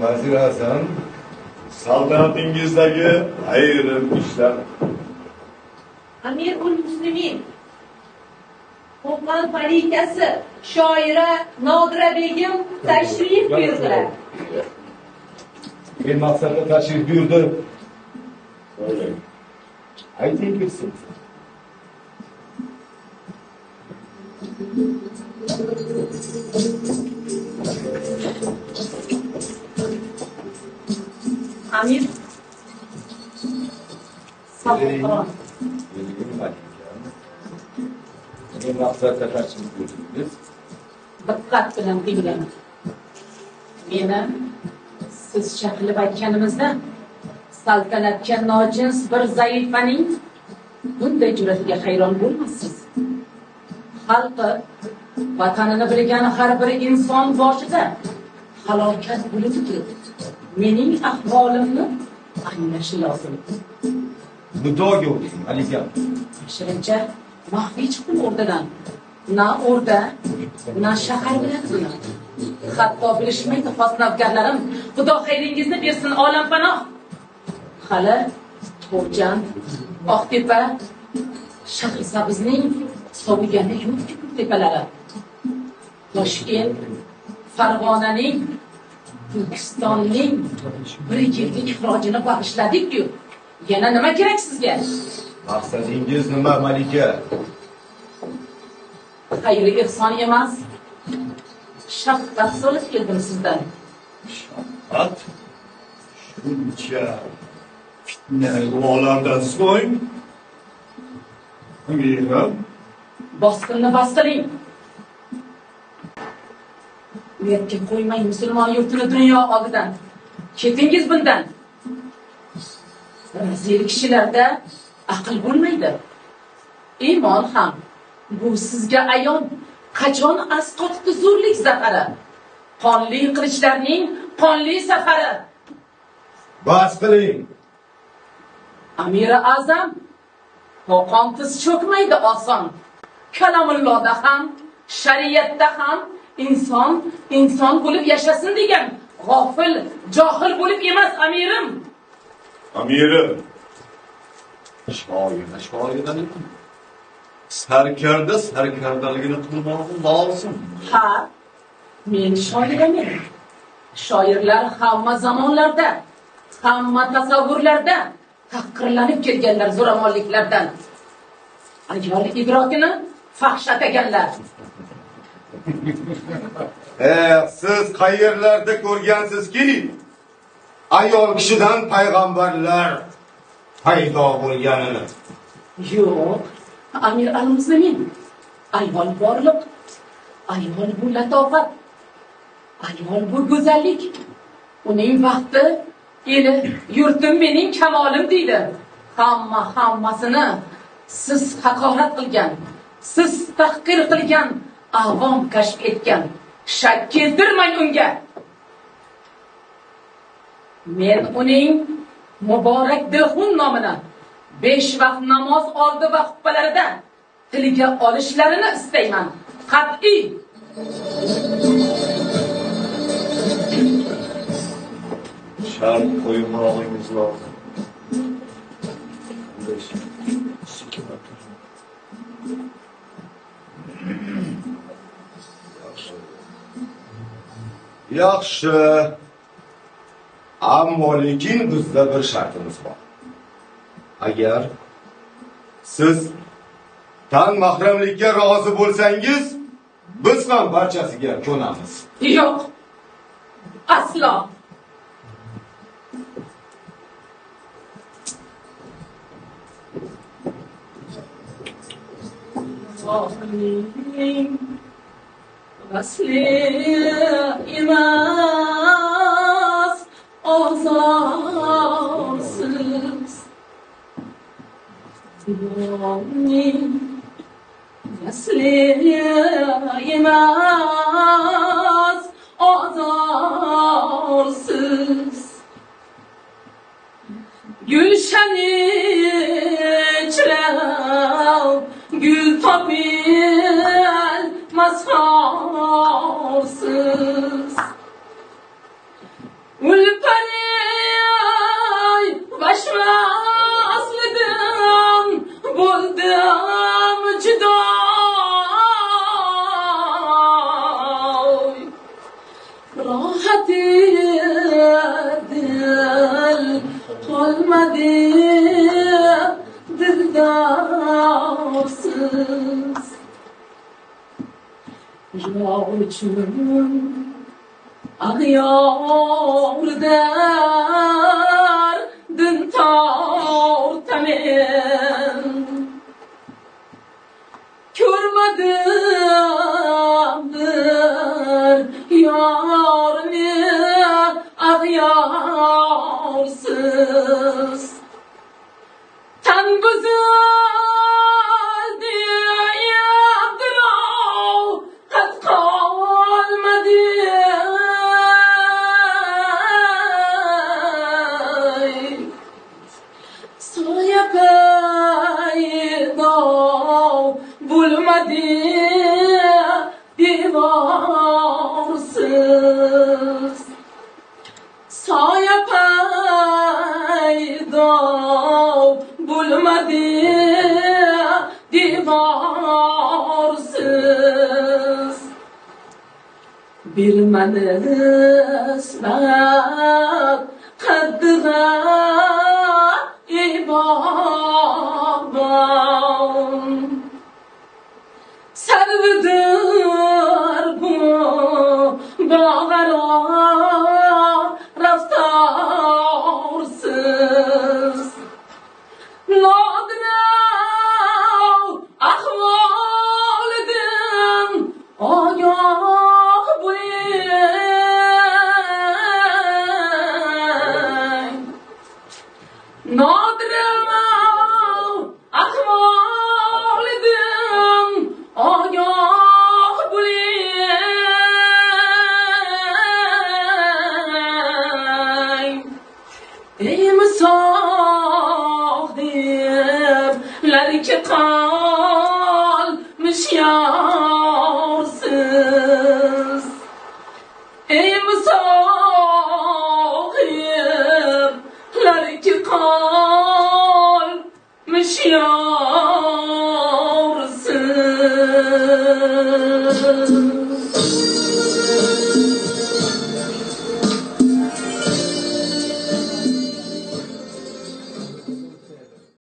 Vazir Azam, saltanatingizdagi ayrim ishlar. Amir ul Muslimin, Qo'qon malikasi, shoira Nodira begim tashrif buyurdilar. bir maqsadda tashrif buyurdi. Ayting ketsin. Amir, salom. Bir maqsadda tashrif buyurdingiz. Diqqat bilan tinglang. Meni siz chaqirib aytganimizda saltanatga nojins bir zaifaning bunday jur'atiga hayron bo'lmassiz. Xalqi vatanini bilgan har bir inson boshida halokat bo'libdi. Mening ahvolimni anglashi lozim. Mudoga o'ting, Alijon. Shirincha maxfiy chiqdim o'rdadan. Na o'rda, na shahar biladi buni. Hatto bilishmaydi xos navkarlarim. Xudo xayringizni bersin olampanoh. Hali Xo'jan, Oqtepa, Shahrisabzning sovigani yo'q-ku tepalari. Toshkent, Farg'onaning, Turkistonning bir yillik xirojini bag'ishladik-ku. Yana nima kerak sizga? Maqsadingiz nima, Malika? Xayri ehson emas. Shafqat so'rab keldim sizdan. Shafqat? Shuncha fitna olamdan so'ng Amirim, Bosqinni bostiring. Uyatga qo'ymay musulmon yurtini dunyo oldidan. Ketingiz bundan. Razil kishilarda aql bo'lmaydi. Iymon ham. Bu sizga ayon qachon asqotdi zo'rlik zafari. Qonli qilichlarning qonli safari. Bas qiling. Amiri Azam Qo'qontiz cho'kmaydi oson. Kalamullohda ham, shariatda ham inson bo'lib yashasin degan g'ofil, johil bo'lib emas amirim. Amirim, shoirdan sarkardaligini qilmog'i lozim. Ha, men shoir eman. Shoirlar hamma zamonlarda, hamma tasavvurlarda taqdirlanib kelganlar zo'ravonliklardan. Ayol idrokini fahsh ataganlar. Siz qayerlarda ko'rgansizki, ayol kishidan payg'ambarlar paydo bo'lganini? Yo'q, Amir al-Muslimin. Ayol borliq, ayol bu latofat, ayol bu go'zallik. Uning vaqti eli yurtim mening kamolim deydi. Hammasini siz haqorat qilgan, siz tahqir qilgan, avom kashf etgan. Shak keltirmang unga. Men uning muborak dilxun nomini 5 vaqt namoz oldi va xutbalarida tiliga olishlarini istayman. Qat'iy. Shart qo'ymoqingiz lozim. Yaxshi. Ammo lekin bizda bir shartimiz bor. Agar siz tan mahramlikka rozi bo'lsangiz, biz ham barchasiga ko'namiz. Yo'q. Aslo. Asli emas, ozorsiz. Asli emas, ozorsiz. Gülşeni çilev, gül topil mazharsız. Yavrucuğum ağıyor derdin tartamen Körmedir yarını ağyarsız Tan güzel diyedir kat kalmadı Soya payda bulmadı divarsız Soya payda bulmadı divarsız Bir menesler kadına ibabam Servidir bu bağlara raftarsız Nadine ahvalidin agah bulayım Nadine ahvalidin agah bulayım Ey misafirler ki kalmış yarsız Ey misafirler ki kalmış yarsız